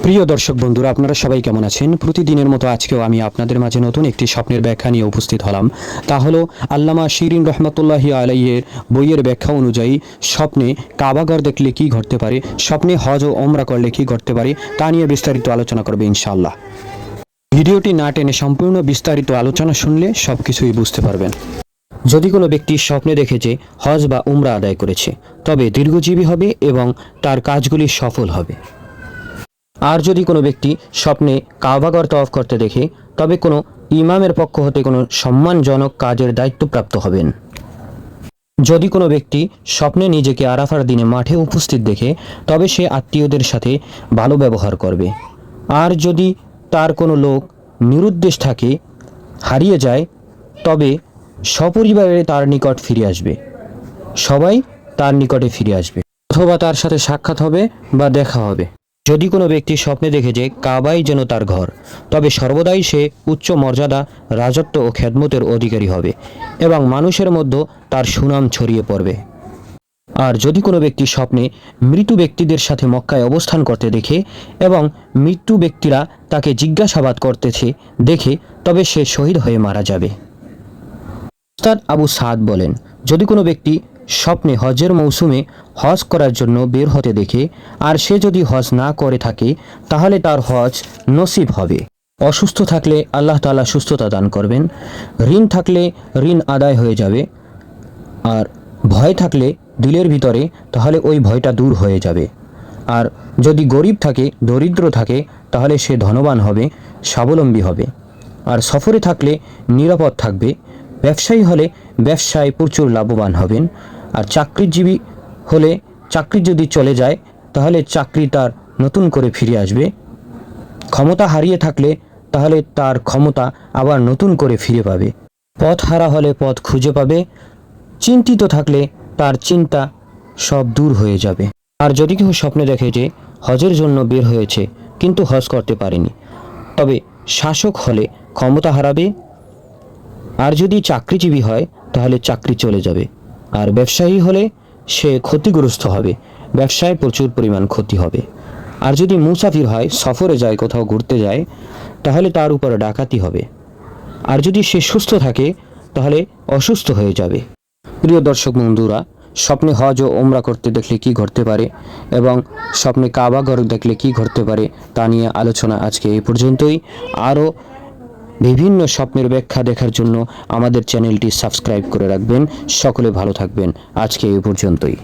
প্রিয় দর্শক বন্ধুরা, আপনারা সবাই কেমন আছেন? প্রতিদিনের মতো আজকেও আমি আপনাদের মাঝে নতুন একটি স্বপ্নের ব্যাখ্যা নিয়ে উপস্থিত হলাম। তা হলো আল্লামা শিরিন রহমতুল্লাহি আলাইহির বইয়ের ব্যাখ্যা অনুযায়ী স্বপ্নে কাবাঘর দেখলে কি ঘটতে পারে, স্বপ্নে হজ ও ওমরা করলে কি ঘটতে পারে, তা নিয়ে বিস্তারিত আলোচনা করবে ইনশাআল্লাহ। ভিডিওটি না টেনে সম্পূর্ণ বিস্তারিত আলোচনা শুনলে সব কিছুই বুঝতে পারবেন। যদি কোনো ব্যক্তি স্বপ্নে দেখে যে হজ বা উমরা আদায় করেছে, তবে দীর্ঘজীবী হবে এবং তার কাজগুলি সফল হবে। আর যদি কোনো ব্যক্তি স্বপ্নে কাবাঘর তওয়াফ করতে দেখে, তবে কোনো ইমামের পক্ষ হতে কোনো সম্মানজনক কাজের দায়িত্বপ্রাপ্ত হবেন। যদি কোনো ব্যক্তি স্বপ্নে নিজেকে আরাফার দিনে মাঠে উপস্থিত দেখে, তবে সে আত্মীয়দের সাথে ভালো ব্যবহার করবে। আর যদি তার কোনো লোক নিরুদ্দেশ থাকে, হারিয়ে যায়, তবে সপরিবারে তার নিকট ফিরে আসবে। সবাই তার নিকটে ফিরে আসবে, অথবা তার সাথে সাক্ষাৎ হবে বা দেখা হবে। যদি কোনো ব্যক্তি স্বপ্নে দেখে যে কাবাই যেন তার ঘর, তবে সর্বদাই সে উচ্চ মর্যাদা, রাজত্ব ও খেদমতের অধিকারী হবে এবং মানুষের মধ্যে তার সুনাম ছড়িয়ে পড়বে। আর যদি কোনো ব্যক্তি স্বপ্নে মৃত ব্যক্তিদের সাথে মক্কায় অবস্থান করতে দেখে এবং মৃত্যু ব্যক্তিরা তাকে জিজ্ঞাসাবাদ করতেছে দেখে, তবে সে শহীদ হয়ে মারা যাবে। উস্তাদ আবু সাদ বলেন, যদি কোনো ব্যক্তি স্বপ্নে হজের মৌসুমে হজ করার জন্য বের হতে দেখে, আর সে যদি হজ না করে থাকে, তাহলে তার হজ নসিব হবে। অসুস্থ থাকলে আল্লাহ তাআলা সুস্থতা দান করবেন। ঋণ থাকলে ঋণ আদায় হয়ে যাবে। আর ভয় থাকলে দিলের ভিতরে, তাহলে ওই ভয়টা দূর হয়ে যাবে। আর যদি গরিব থাকে, দরিদ্র থাকে, তাহলে সে ধনবান হবে, স্বাবলম্বী হবে। আর সফরে থাকলে নিরাপদ থাকবে। ব্যবসায়ী হলে ব্যবসায় প্রচুর লাভবান হবেন। আর চাকরিজীবী হলে চাকরি যদি চলে যায়, তাহলে চাকরি তার নতুন করে ফিরে আসবে। ক্ষমতা হারিয়ে থাকলে তাহলে তার ক্ষমতা আবার নতুন করে ফিরে পাবে। পথ হারা হলে পথ খুঁজে পাবে। চিন্তিত থাকলে তার চিন্তা সব দূর হয়ে যাবে। আর যদি কেউ স্বপ্নে দেখে যে হজের জন্য বের হয়েছে কিন্তু হজ করতে পারেনি, তবে শাসক হলে ক্ষমতা হারাবে। আর যদি চাকরিজীবী হয়, তাহলে চাকরি চলে যাবে। আর ব্যবসায়ী হলে সে ক্ষতিগ্রস্ত হবে, ব্যবসায় প্রচুর পরিমাণ ক্ষতি হবে। আর যদি মুসাফির হয়, সফরে যায়, কোথাও ঘুরতে যায়, তাহলে তার উপর ডাকাতি হবে। আর যদি সে সুস্থ থাকে, তাহলে অসুস্থ হয়ে যাবে। প্রিয় দর্শক বন্ধুরা, স্বপ্নে হজ ও ওমরা করতে দেখলে কি ঘটতে পারে এবং স্বপ্নে কাবাঘর দেখলে কি ঘটতে পারে, তা নিয়ে আলোচনা আজকে এই পর্যন্তই। আরও বিভিন্ন স্বপ্নের ব্যাখ্যা দেখার জন্য আমাদের চ্যানেলটি সাবস্ক্রাইব করে রাখবেন। সকলে ভালো থাকবেন। আজকে এই পর্যন্তই।